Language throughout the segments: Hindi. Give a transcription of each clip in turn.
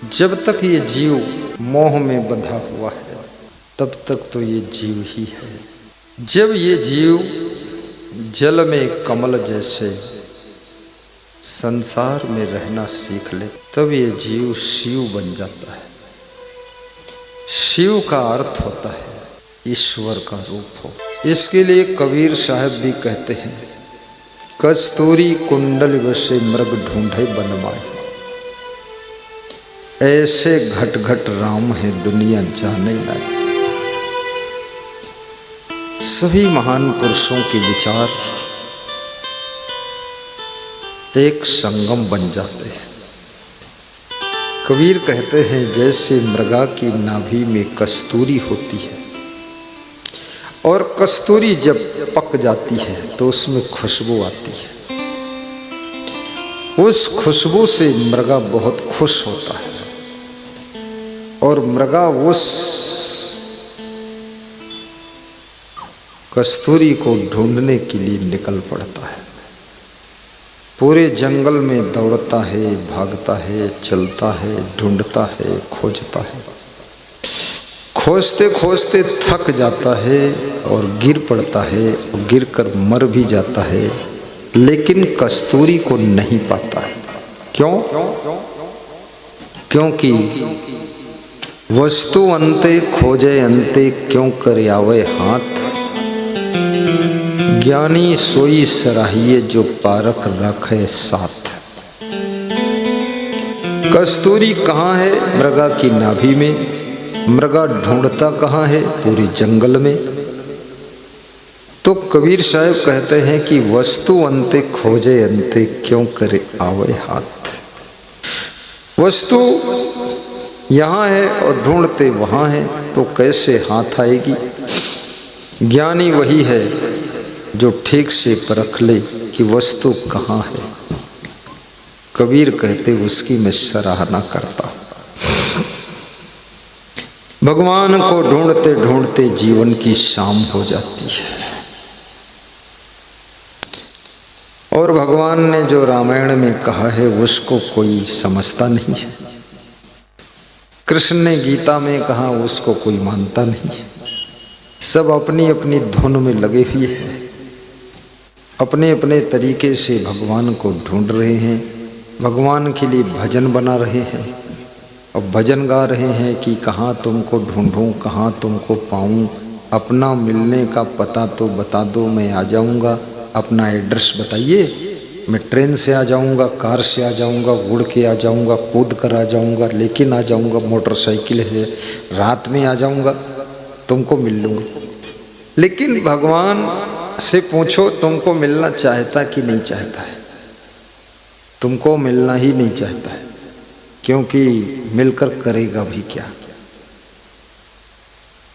जब तक ये जीव मोह में बंधा हुआ है तब तक तो ये जीव ही है। जब ये जीव जल में कमल जैसे संसार में रहना सीख ले तब ये जीव शिव बन जाता है। शिव का अर्थ होता है ईश्वर का रूप हो। इसके लिए कबीर साहब भी कहते हैं, कस्तूरी कुंडल वसे मृग ढूंढे बनमाए, ऐसे घट घट राम है दुनिया जाने लाए। सभी महान पुरुषों के विचार एक संगम बन जाते हैं। कबीर कहते हैं, जैसे मृगा की नाभि में कस्तूरी होती है और कस्तूरी जब पक जाती है तो उसमें खुशबू आती है। उस खुशबू से मृगा बहुत खुश होता है और मृगा उस कस्तूरी को ढूंढने के लिए निकल पड़ता है। पूरे जंगल में दौड़ता है, भागता है, चलता है, ढूंढता है, खोजता है। खोजते खोजते थक जाता है और गिर पड़ता है और गिर कर मर भी जाता है, लेकिन कस्तूरी को नहीं पाता है। क्यों? क्योंकि वस्तु अंते खोजे अंते क्यों कर आवे हाथ, ज्ञानी सोई सराहिए जो पारख रखे साथ। कस्तूरी कहाँ है? मृगा की नाभि में। मृगा ढूंढता कहाँ है? पूरे जंगल में। तो कबीर साहब कहते हैं कि वस्तु अंते खोजे अंते क्यों करे आवे हाथ। वस्तु यहाँ है और ढूंढते वहाँ है तो कैसे हाथ आएगी। ज्ञानी वही है जो ठीक से परख ले कि वस्तु कहाँ है। कबीर कहते उसकी मैं सराहना करता हूँ। भगवान को ढूंढते ढूंढते जीवन की शाम हो जाती है और भगवान ने जो रामायण में कहा है उसको कोई समझता नहीं है। कृष्ण ने गीता में कहा उसको कोई मानता नहीं है। सब अपनी अपनी धुन में लगे हुए हैं, अपने अपने तरीके से भगवान को ढूंढ रहे हैं, भगवान के लिए भजन बना रहे हैं और भजन गा रहे हैं कि कहाँ तुमको ढूंढूं, कहाँ तुमको पाऊं, अपना मिलने का पता तो बता दो, मैं आ जाऊंगा। अपना एड्रेस बताइए, मैं ट्रेन से आ जाऊंगा, कार से आ जाऊंगा, उड़ के आ जाऊंगा, कूद कर आ जाऊंगा, लेकिन आ जाऊंगा, मोटरसाइकिल है, रात में आ जाऊंगा, तुमको मिल लूँगा। लेकिन भगवान से पूछो तुमको मिलना चाहता कि नहीं चाहता है? तुमको मिलना ही नहीं चाहता है, क्योंकि मिलकर करेगा भी क्या।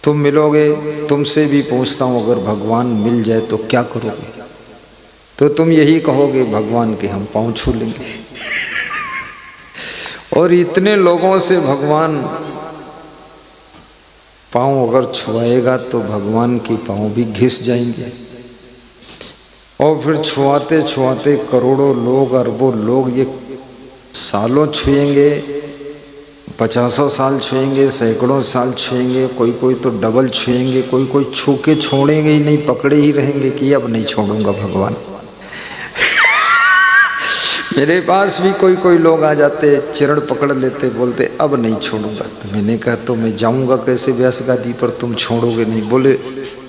तुम मिलोगे, तुमसे भी पूछता हूँ, अगर भगवान मिल जाए तो क्या करोगे? तो तुम यही कहोगे भगवान के हम पाँव छू लेंगे। और इतने लोगों से भगवान पाँव अगर छुआएगा तो भगवान की पाँव भी घिस जाएंगे और फिर छुआते छुआते करोड़ों लोग, अरबों लोग ये सालों छुएंगे, 50 साल छुएंगे, सैकड़ों साल छुएंगे, कोई कोई तो डबल छुएंगे, कोई कोई छू के छोड़ेंगे ही नहीं, पकड़े ही रहेंगे कि अब नहीं छोड़ूंगा भगवान। मेरे पास भी कोई कोई लोग आ जाते, चरण पकड़ लेते, बोलते अब नहीं छोड़ूंगा। तो मैंने कहा तो मैं जाऊंगा कैसे व्यास गादी पर, तुम छोड़ोगे नहीं? बोले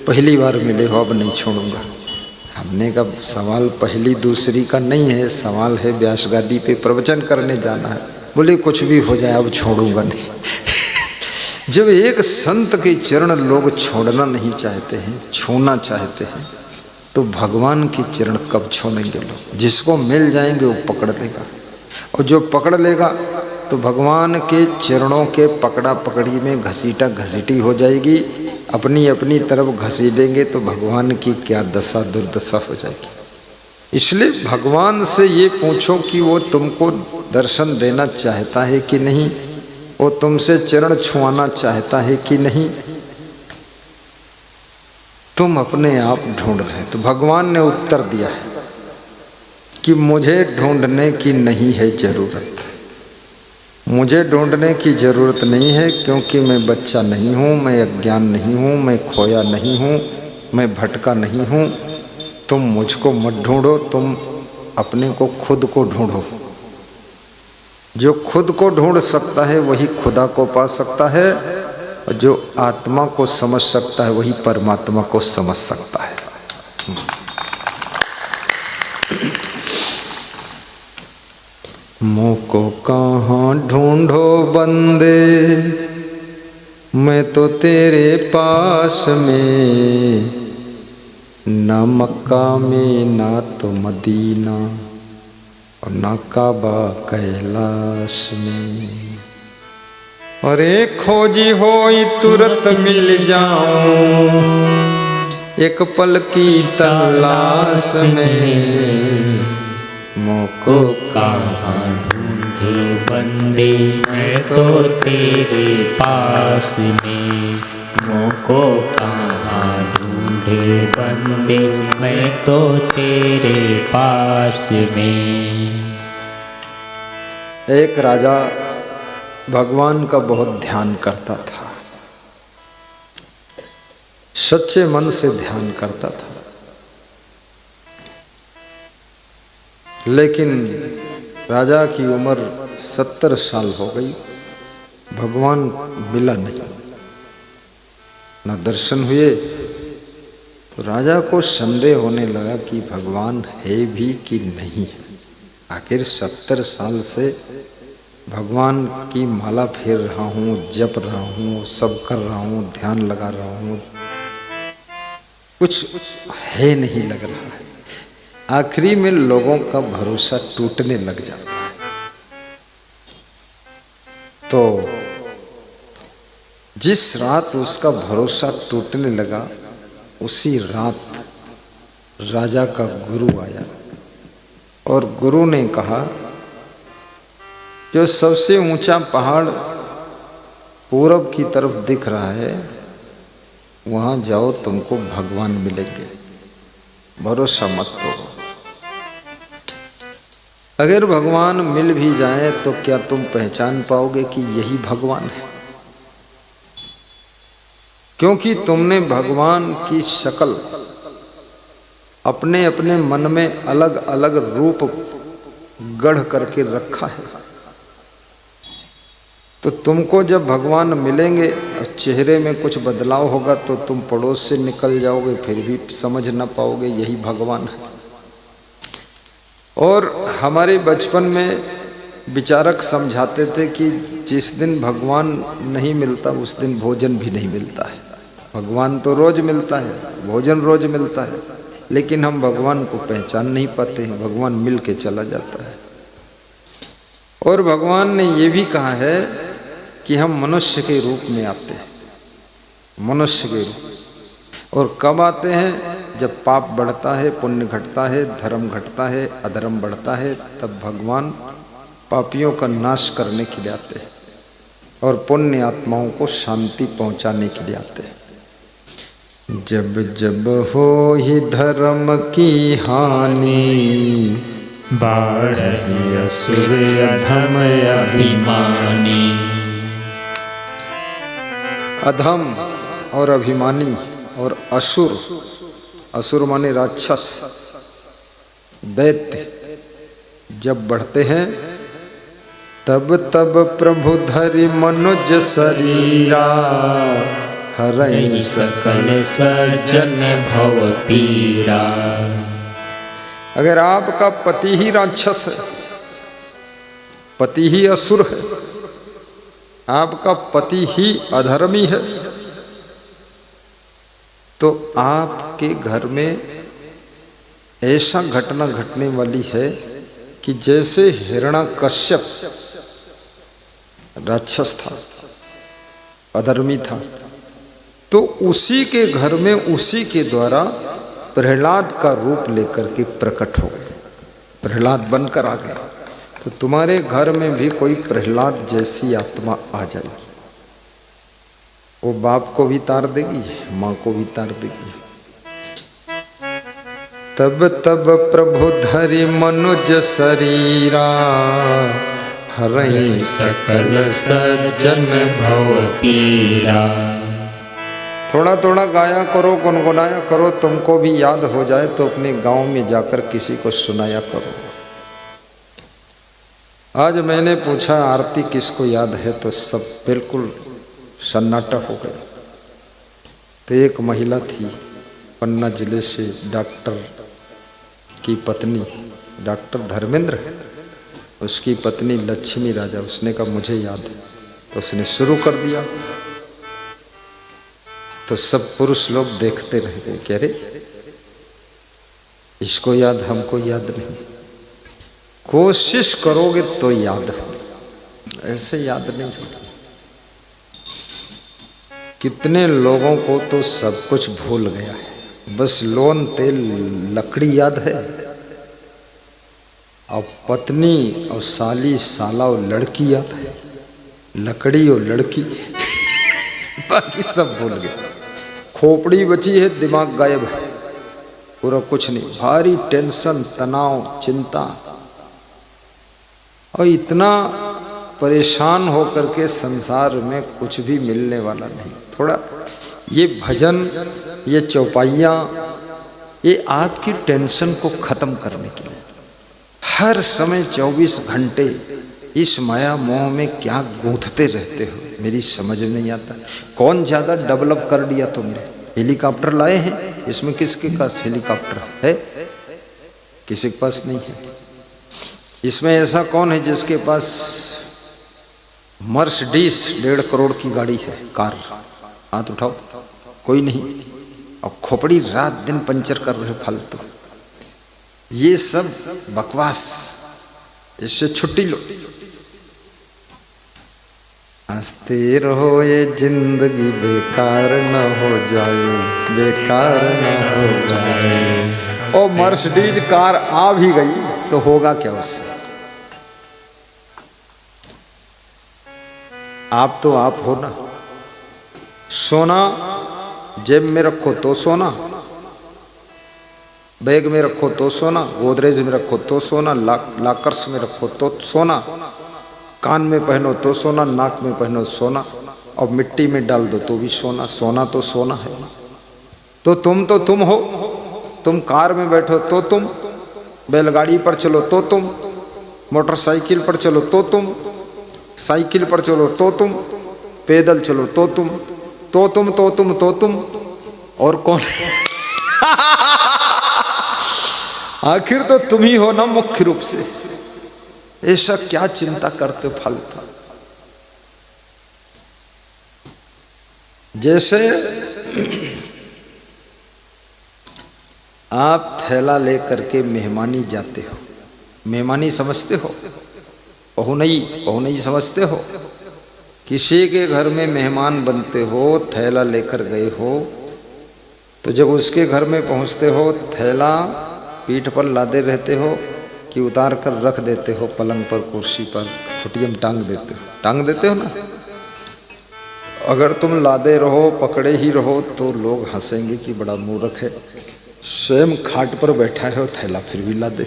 पहली बार मिले हो, अब नहीं छोड़ूंगा। हमने कहा सवाल पहली दूसरी का नहीं है, सवाल है व्यास गादी पे प्रवचन करने जाना है। बोले कुछ भी हो जाए अब छोड़ूंगा नहीं। जब एक संत के चरण लोग छोड़ना नहीं चाहते हैं, छूना चाहते हैं, तो भगवान के चरण कब छोड़ेंगे लोग? जिसको मिल जाएंगे वो पकड़ लेगा और जो पकड़ लेगा तो भगवान के चरणों के पकड़ा पकड़ी में घसीटा घसीटी हो जाएगी, अपनी अपनी तरफ घसीटेंगे तो भगवान की क्या दशा दुर्दशा हो जाएगी। इसलिए भगवान से ये पूछो कि वो तुमको दर्शन देना चाहता है कि नहीं, वो तुमसे चरण छुआना चाहता है कि नहीं। तुम अपने आप ढूंढ रहे। तो भगवान ने उत्तर दिया है कि मुझे ढूंढने की नहीं है जरूरत, मुझे ढूंढने की जरूरत नहीं है, क्योंकि मैं बच्चा नहीं हूँ, मैं अज्ञान नहीं हूँ, मैं खोया नहीं हूँ, मैं भटका नहीं हूँ। तुम मुझको मत ढूंढो, तुम अपने को खुद को ढूंढो। जो खुद को ढूंढ सकता है वही खुदा को पा सकता है, और जो आत्मा को समझ सकता है वही परमात्मा को समझ सकता है। मुझको कहाँ ढूंढो बंदे, मैं तो तेरे पास में, ना मक्का में ना तो मदीना और ना काबा कैलाश में। अरे खोजी होई तुरंत मिल जाऊं, एक पल की तलाश में। मुझको कहाँ ढूंढे बंदे, मैं तो तेरे पास में। मुझको कहाँ ढूंढे बंदे, मैं तो तेरे पास में। एक राजा भगवान का बहुत ध्यान करता था, सच्चे मन से ध्यान करता था, लेकिन राजा की उम्र 70 साल हो गई, भगवान मिला नहीं, न दर्शन हुए। तो राजा को संदेह होने लगा कि भगवान है भी कि नहीं है। आखिर 70 साल से भगवान की माला फेर रहा हूँ, जप रहा हूँ, सब कर रहा हूँ, ध्यान लगा रहा हूँ, कुछ है नहीं लग रहा है। आखिरी में लोगों का भरोसा टूटने लग जाता है। तो जिस रात उसका भरोसा टूटने लगा, उसी रात राजा का गुरु आया और गुरु ने कहा, जो सबसे ऊंचा पहाड़ पूरब की तरफ दिख रहा है, वहां जाओ, तुमको भगवान मिलेंगे, भरोसा मत तोड़ो। अगर भगवान मिल भी जाए तो क्या तुम पहचान पाओगे कि यही भगवान है? क्योंकि तुमने भगवान की शक्ल अपने अपने मन में अलग अलग रूप गढ़ करके रखा है। तो तुमको जब भगवान मिलेंगे और चेहरे में कुछ बदलाव होगा तो तुम पड़ोस से निकल जाओगे, फिर भी समझ ना पाओगे यही भगवान है। और हमारे बचपन में विचारक समझाते थे कि जिस दिन भगवान नहीं मिलता उस दिन भोजन भी नहीं मिलता है। भगवान तो रोज मिलता है, भोजन रोज मिलता है, लेकिन हम भगवान को पहचान नहीं पाते हैं, भगवान मिल के चला जाता है। और भगवान ने ये भी कहा है कि हम मनुष्य के रूप में आते हैं, मनुष्य के रूप। और कब आते हैं? जब पाप बढ़ता है, पुण्य घटता है, धर्म घटता है, अधर्म बढ़ता है, तब भगवान पापियों का नाश करने के लिए आते हैं और पुण्य आत्माओं को शांति पहुंचाने के लिए आते हैं। जब जब हो ही धर्म की हानि, बाढ़हि असुर अधम अभिमानी। अधम और अभिमानी और असुर, असुर माने राक्षस, दैत्य जब बढ़ते हैं, तब तब प्रभु धरि मनुज शरीरा, हरै सकल सज्जन भव पीरा। अगर आपका पति ही राक्षस है, पति ही असुर है, आपका पति ही अधर्मी है, तो आपके घर में ऐसा घटना घटने वाली है कि जैसे हिरण्यकश्यप राक्षस था, अधर्मी था, तो उसी के घर में उसी के द्वारा प्रहलाद का रूप लेकर के प्रकट हो गए, प्रहलाद बनकर आ गए। तो तुम्हारे घर में भी कोई प्रहलाद जैसी आत्मा आ जाएगी, वो बाप को भी तार देगी, माँ को भी तार देगी। तब तब प्रभु धरि मनुज शरीरा, हरहि सकल सज्जन भव पीरा। थोड़ा थोड़ा गाया करो, गुनगुनाया करो, तुमको भी याद हो जाए तो अपने गांव में जाकर किसी को सुनाया करो। आज मैंने पूछा आरती किसको याद है, तो सब बिल्कुल सन्नाटा हो गया। तो एक महिला थी पन्ना जिले से, डॉक्टर की पत्नी, डॉक्टर धर्मेंद्र, उसकी पत्नी लक्ष्मी राजा, उसने कहा मुझे याद है, तो उसने शुरू कर दिया। तो सब पुरुष लोग देखते रह गए कि अरे इसको याद, हमको याद नहीं। कोशिश करोगे तो याद हो, ऐसे याद नहीं होता। कितने लोगों को तो सब कुछ भूल गया है, बस लोन तेल लकड़ी याद है, और पत्नी और साली साला और लड़की याद है, लकड़ी और लड़की बाकी सब भूल गए। खोपड़ी बची है, दिमाग गायब है, पूरा कुछ नहीं। भारी टेंशन, तनाव, चिंता, और इतना परेशान होकर के संसार में कुछ भी मिलने वाला नहीं। थोड़ा ये भजन, ये चौपाइयाँ, ये आपकी टेंशन को खत्म करने के लिए। हर समय 24 घंटे इस माया मोह में क्या गूंथते रहते हो, मेरी समझ में नहीं आता। कौन ज़्यादा डेवलप कर दिया तुमने? हेलीकॉप्टर लाए हैं, इसमें किसके पास हेलीकॉप्टर है? किसी के पास नहीं है। इसमें ऐसा कौन है जिसके पास मर्सिडीज 1.5 करोड़ की गाड़ी है, कार? हाथ उठाओ, कोई नहीं। और खोपड़ी रात दिन पंचर कर रहे फालतू, ये सब बकवास, इससे छुट्टी लो। हंसते रहो, ये जिंदगी बेकार न हो जाए, बेकार न हो जाए। और मर्सिडीज कार आ भी गई तो होगा क्या उससे? आप तो आप हो ना। सोना जेब में रखो तो सोना, बैग में रखो तो सोना, गोदरेज में रखो तो सोना, लॉकर्स में रखो तो सोना, कान में पहनो तो सोना, नाक में पहनो सोना, और मिट्टी में डाल दो तो भी सोना। सोना तो सोना है। तो तुम हो। तुम कार में बैठो तो तुम, बैलगाड़ी पर चलो तो तुम, मोटरसाइकिल पर चलो तो तुम, साइकिल पर चलो तो तुम, पैदल चलो तो तुम, तो तुम तो तुम तो तुम, और कौन? आखिर तो तुम ही हो ना मुख्य रूप से। ऐसा क्या चिंता करते फालतू? जैसे आप थैला लेकर के मेहमानी जाते हो, मेहमानी समझते हो? पहुनई समझते हो? किसी के घर में मेहमान बनते हो, थैला लेकर गए हो, तो जब उसके घर में पहुंचते हो, थैला पीठ पर लादे रहते हो कि उतार कर रख देते हो पलंग पर, कुर्सी पर, खुटिया में टांग देते हो? टांग देते हो ना। अगर तुम लादे रहो, पकड़े ही रहो, तो लोग हंसेंगे कि बड़ा मूर्ख है, स्वयं खाट पर बैठा है और थैला फिर भी लादे।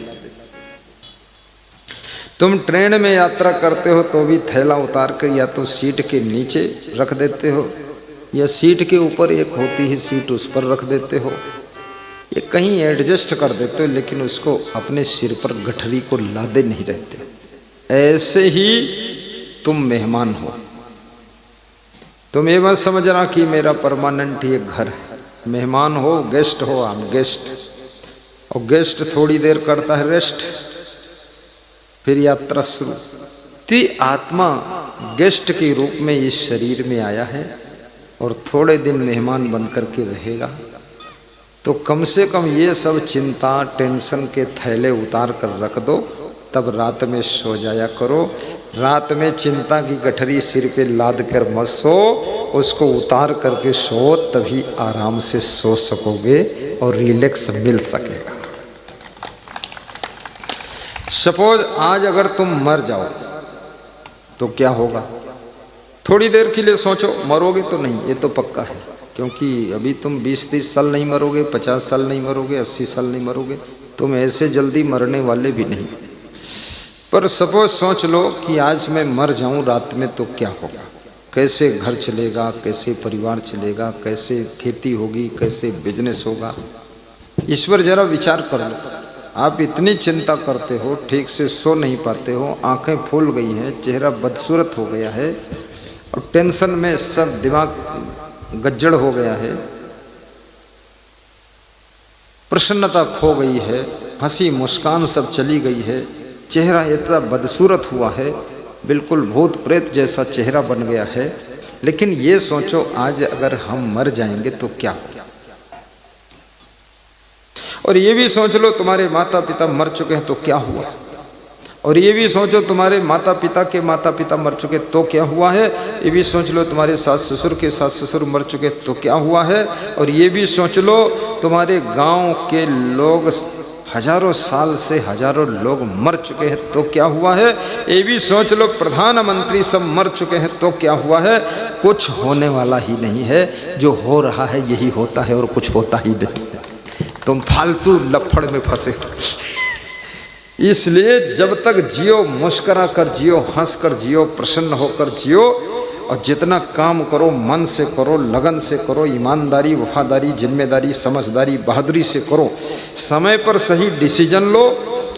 तुम ट्रेन में यात्रा करते हो तो भी थैला उतार कर या तो सीट के नीचे रख देते हो, या सीट के ऊपर एक होती है सीट, उस पर रख देते हो, ये कहीं एडजस्ट कर देते हो, लेकिन उसको अपने सिर पर गठरी को लादे नहीं रहते। ऐसे ही तुम मेहमान हो। तुम ये मत समझना कि मेरा परमानेंट ये घर है। मेहमान हो, गेस्ट हो, हम गेस्ट, और गेस्ट थोड़ी देर करता है रेस्ट, फिर यात्रा शुरू। तो आत्मा गेस्ट के रूप में इस शरीर में आया है और थोड़े दिन मेहमान बन करके रहेगा। तो कम से कम ये सब चिंता, टेंशन के थैले उतार कर रख दो, तब रात में सो जाया करो। रात में चिंता की गठरी सिर पे लाद कर मत सो, उसको उतार करके सो, तभी आराम से सो सकोगे और रिलैक्स मिल सकेगा। सपोज आज अगर तुम मर जाओ तो क्या होगा? थोड़ी देर के लिए सोचो, मरोगे तो नहीं, ये तो पक्का है, क्योंकि अभी तुम 20-30 साल नहीं मरोगे, 50 साल नहीं मरोगे, 80 साल नहीं मरोगे, तुम ऐसे जल्दी मरने वाले भी नहीं। पर सपोज सोच लो कि आज मैं मर जाऊं रात में तो क्या होगा, कैसे घर चलेगा, कैसे परिवार चलेगा, कैसे खेती होगी, कैसे बिजनेस होगा। ईश्वर जरा विचार कर लो, आप इतनी चिंता करते हो, ठीक से सो नहीं पाते हो, आंखें फूल गई हैं, चेहरा बदसूरत हो गया है और टेंशन में सब दिमाग गज्जड़ हो गया है, प्रसन्नता खो गई है, हंसी मुस्कान सब चली गई है, चेहरा इतना बदसूरत हुआ है, बिल्कुल भूत प्रेत जैसा चेहरा बन गया है। लेकिन ये सोचो आज अगर हम मर जाएंगे तो क्या होगा। और ये भी सोच लो तुम्हारे माता पिता मर चुके हैं तो क्या हुआ। और ये भी सोचो तुम्हारे माता पिता के माता पिता मर चुके तो क्या हुआ है। ये भी सोच लो तुम्हारे सास ससुर के सास ससुर मर चुके तो क्या हुआ है। और ये भी सोच लो तुम्हारे गांव के लोग हजारों साल से हजारों लोग मर चुके हैं तो क्या हुआ है। ये भी सोच लो प्रधानमंत्री सब मर चुके हैं तो क्या हुआ है। कुछ होने वाला ही नहीं है, जो हो रहा है यही होता है और कुछ होता ही नहीं। तुम फालतू लफड़ में फंसे। इसलिए जब तक जियो मुस्कुरा कर जियो, हंस कर जियो, प्रसन्न होकर जियो और जितना काम करो मन से करो, लगन से करो, ईमानदारी वफादारी जिम्मेदारी समझदारी बहादुरी से करो। समय पर सही डिसीजन लो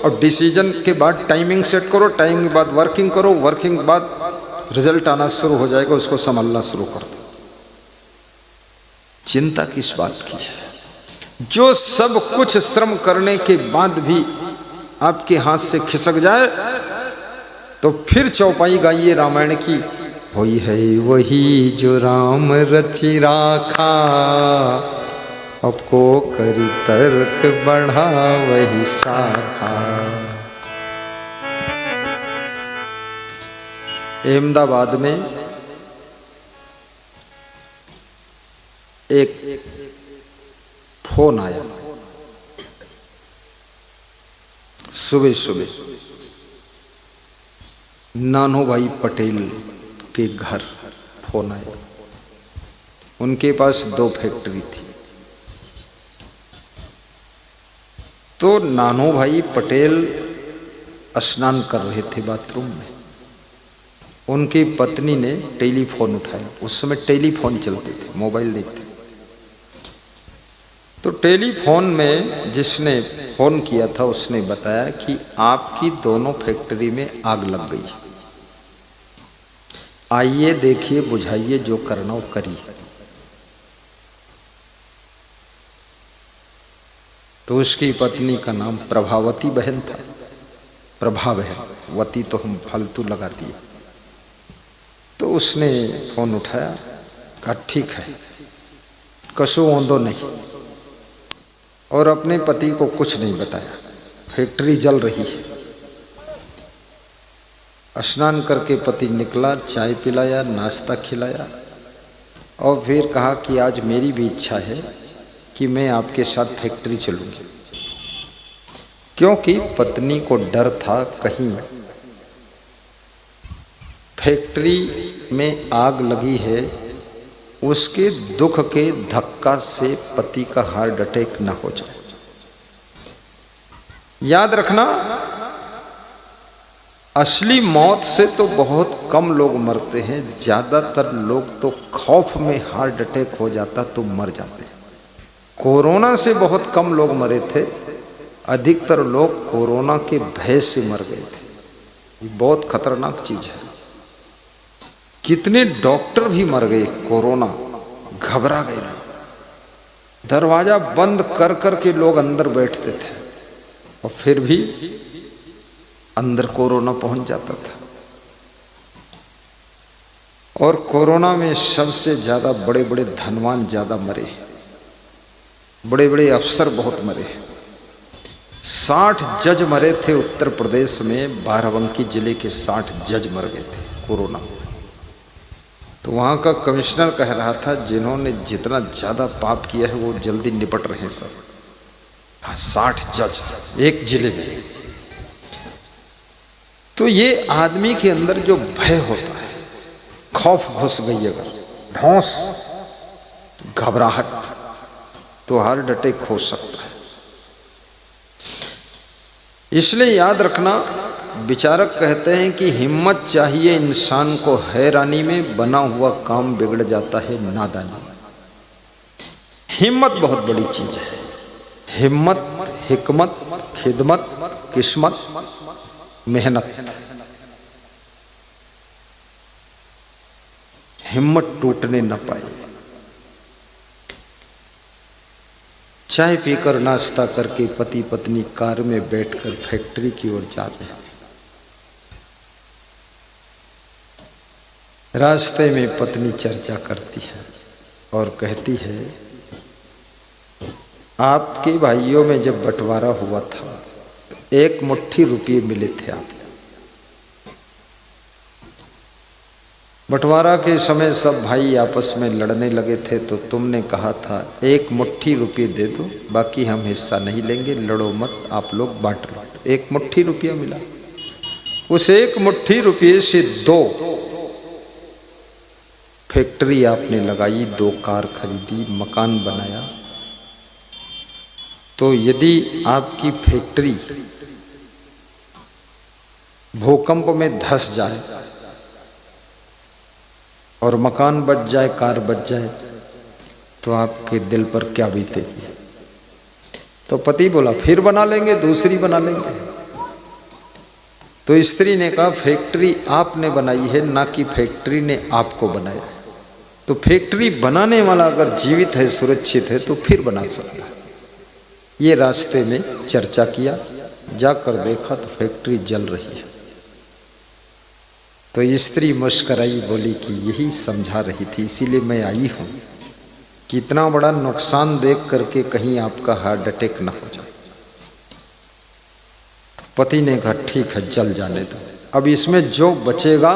और डिसीजन के बाद टाइमिंग सेट करो, टाइमिंग के बाद वर्किंग करो, वर्किंग के बाद रिजल्ट आना शुरू हो जाएगा, उसको संभालना शुरू कर दो। चिंता किस बात की है। जो सब कुछ श्रम करने के बाद भी आपके हाथ से खिसक जाए तो फिर चौपाई गाइए रामायण की। होई है वही जो राम रचि राखा, अपको करी तर्क बढ़ा वही शाखा। अहमदाबाद में एक फोन आया सुबह सुबह, नानो भाई पटेल के घर फोन आया। उनके पास 2 फैक्ट्री थी। तो नानो भाई पटेल स्नान कर रहे थे बाथरूम में। उनकी पत्नी ने टेलीफोन उठाया। उस समय टेलीफोन चलते थे, मोबाइल नहीं थे। तो टेलीफोन में जिसने फ़ोन किया था उसने बताया कि आपकी दोनों फैक्ट्री में आग लग गई, आइए देखिए बुझाइए, जो करना वो करिए। तो उसकी पत्नी का नाम प्रभावती बहन था। प्रभा बहन, वती तो हम फालतू लगा दिए। तो उसने फ़ोन उठाया, कहा ठीक है, कसो ओंदो नहीं, और अपने पति को कुछ नहीं बताया। फैक्ट्री जल रही है। स्नान करके पति निकला, चाय पिलाया, नाश्ता खिलाया और फिर कहा कि आज मेरी भी इच्छा है कि मैं आपके साथ फैक्ट्री चलूँगी। क्योंकि पत्नी को डर था कहीं फैक्ट्री में आग लगी है, उसके दुख के धक्का से पति का हार्ट अटैक न हो जाए। याद रखना, असली मौत से तो बहुत कम लोग मरते हैं, ज्यादातर लोग तो खौफ में हार्ट अटैक हो जाता तो मर जाते हैं। कोरोना से बहुत कम लोग मरे थे, अधिकतर लोग कोरोना के भय से मर गए थे। ये बहुत खतरनाक चीज है। कितने डॉक्टर भी मर गए, कोरोना, घबरा गए। दरवाजा बंद कर कर के लोग अंदर बैठते थे और फिर भी अंदर कोरोना पहुंच जाता था। और कोरोना में सबसे ज्यादा बड़े बड़े धनवान ज्यादा मरे, बड़े बड़े अफसर बहुत मरे। 60 जज मरे थे उत्तर प्रदेश में, बाराबंकी जिले के 60 जज मर गए थे कोरोना में। तो वहाँ का कमिश्नर कह रहा था जिन्होंने जितना ज़्यादा पाप किया है वो जल्दी निपट रहे हैं सब। हाँ, 60 जज एक जिले में। तो ये आदमी के अंदर जो भय होता है, खौफ घुस गई अगर, धौंस, घबराहट, तो हार्ट अटैक हो सकता है। इसलिए याद रखना, विचारक कहते हैं कि हिम्मत चाहिए इंसान को हैरानी में, बना हुआ काम बिगड़ जाता है नादानी। हिम्मत बहुत बड़ी चीज है। हिम्मत, हिकमत, खिदमत, किस्मत, मेहनत। हिम्मत टूटने न पाए। चाय पीकर नाश्ता करके पति पत्नी कार में बैठकर फैक्ट्री की ओर जा रहे हैं। रास्ते में पत्नी चर्चा करती है और कहती है, आपके भाइयों में जब बंटवारा हुआ था तो 1 मुट्ठी रुपये मिले थे आपको। बंटवारा के समय सब भाई आपस में लड़ने लगे थे तो तुमने कहा था 1 मुट्ठी रुपये दे दो, बाकी हम हिस्सा नहीं लेंगे, लड़ो मत, आप लोग बांट लो। 1 मुट्ठी रुपया मिला। उस 1 मुट्ठी रुपये से 2 फैक्ट्री आपने लगाई, 2 कार खरीदी, मकान बनाया। तो यदि आपकी फैक्ट्री भूकंप में धंस जाए और मकान बच जाए, कार बच जाए, तो आपके दिल पर क्या बीतेगी? तो पति बोला, फिर बना लेंगे, दूसरी बना लेंगे। तो स्त्री ने कहा, फैक्ट्री आपने बनाई है, ना कि फैक्ट्री ने आपको बनाया। तो फैक्ट्री बनाने वाला अगर जीवित है, सुरक्षित है, तो फिर बना सकता है। ये रास्ते में चर्चा किया, जाकर देखा तो फैक्ट्री जल रही है। तो स्त्री मुस्कराई, बोली कि यही समझा रही थी, इसीलिए मैं आई हूँ कि इतना बड़ा नुकसान देख करके कहीं आपका हार्ट अटैक न हो जाए। तो पति ने कहा, ठीक है, जल जाने दो, अब इसमें जो बचेगा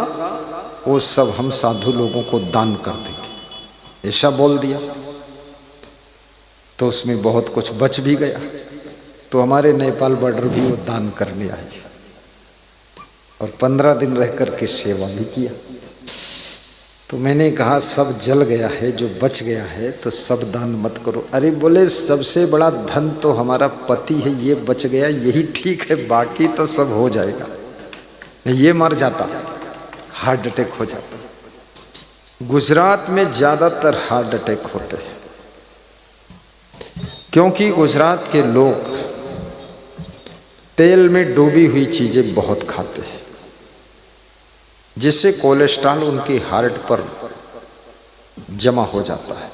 वो सब हम साधु लोगों को दान कर देंगे, ऐसा बोल दिया। तो उसमें बहुत कुछ बच भी गया। तो हमारे नेपाल बॉर्डर भी वो दान करने आई और 15 दिन रह करके सेवा भी किया। तो मैंने कहा, सब जल गया है, जो बच गया है तो सब दान मत करो। अरे बोले, सबसे बड़ा धन तो हमारा पति है, ये बच गया यही ठीक है, बाकी तो सब हो जाएगा। ये मर जाता, हार्ट अटैक हो जाता। गुजरात में ज़्यादातर हार्ट अटैक होते हैं क्योंकि गुजरात के लोग तेल में डूबी हुई चीज़ें बहुत खाते हैं, जिससे कोलेस्ट्रॉल उनके हार्ट पर जमा हो जाता है,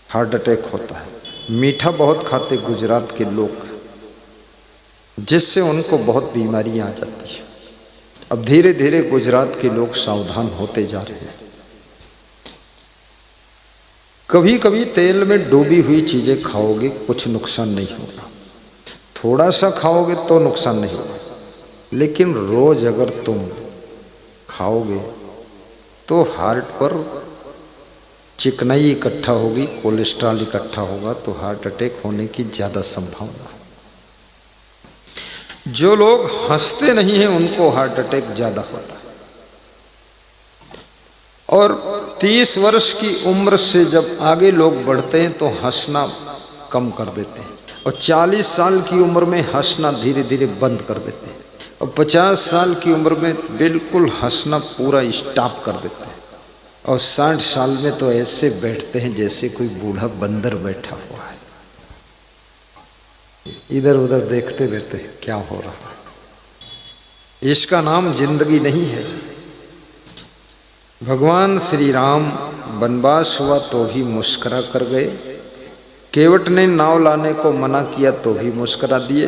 हार्ट अटैक होता है। मीठा बहुत खाते गुजरात के लोग, जिससे उनको बहुत बीमारियां आ जाती हैं। अब धीरे धीरे गुजरात के लोग सावधान होते जा रहे हैं। कभी कभी तेल में डूबी हुई चीज़ें खाओगे, कुछ नुकसान नहीं होगा। थोड़ा सा खाओगे तो नुकसान नहीं होगा, लेकिन रोज अगर तुम खाओगे तो हार्ट पर चिकनाई इकट्ठा होगी, कोलेस्ट्रॉल इकट्ठा होगा, तो हार्ट अटैक होने की ज़्यादा संभावना। जो लोग हंसते नहीं हैं उनको हार्ट अटैक ज़्यादा होता है। और 30 वर्ष की उम्र से जब आगे लोग बढ़ते हैं तो हंसना कम कर देते हैं, और 40 साल की उम्र में हंसना धीरे धीरे बंद कर देते हैं, और 50 साल की उम्र में बिल्कुल हंसना पूरा स्टॉप कर देते हैं, और 60 साल में तो ऐसे बैठते हैं जैसे कोई बूढ़ा बंदर बैठा हुआ है, इधर उधर देखते रहते हैं क्या हो रहा है। इसका नाम जिंदगी नहीं है। भगवान श्री राम वनवास हुआ तो भी मुस्कुरा कर गए, केवट ने नाव लाने को मना किया तो भी मुस्कुरा दिए,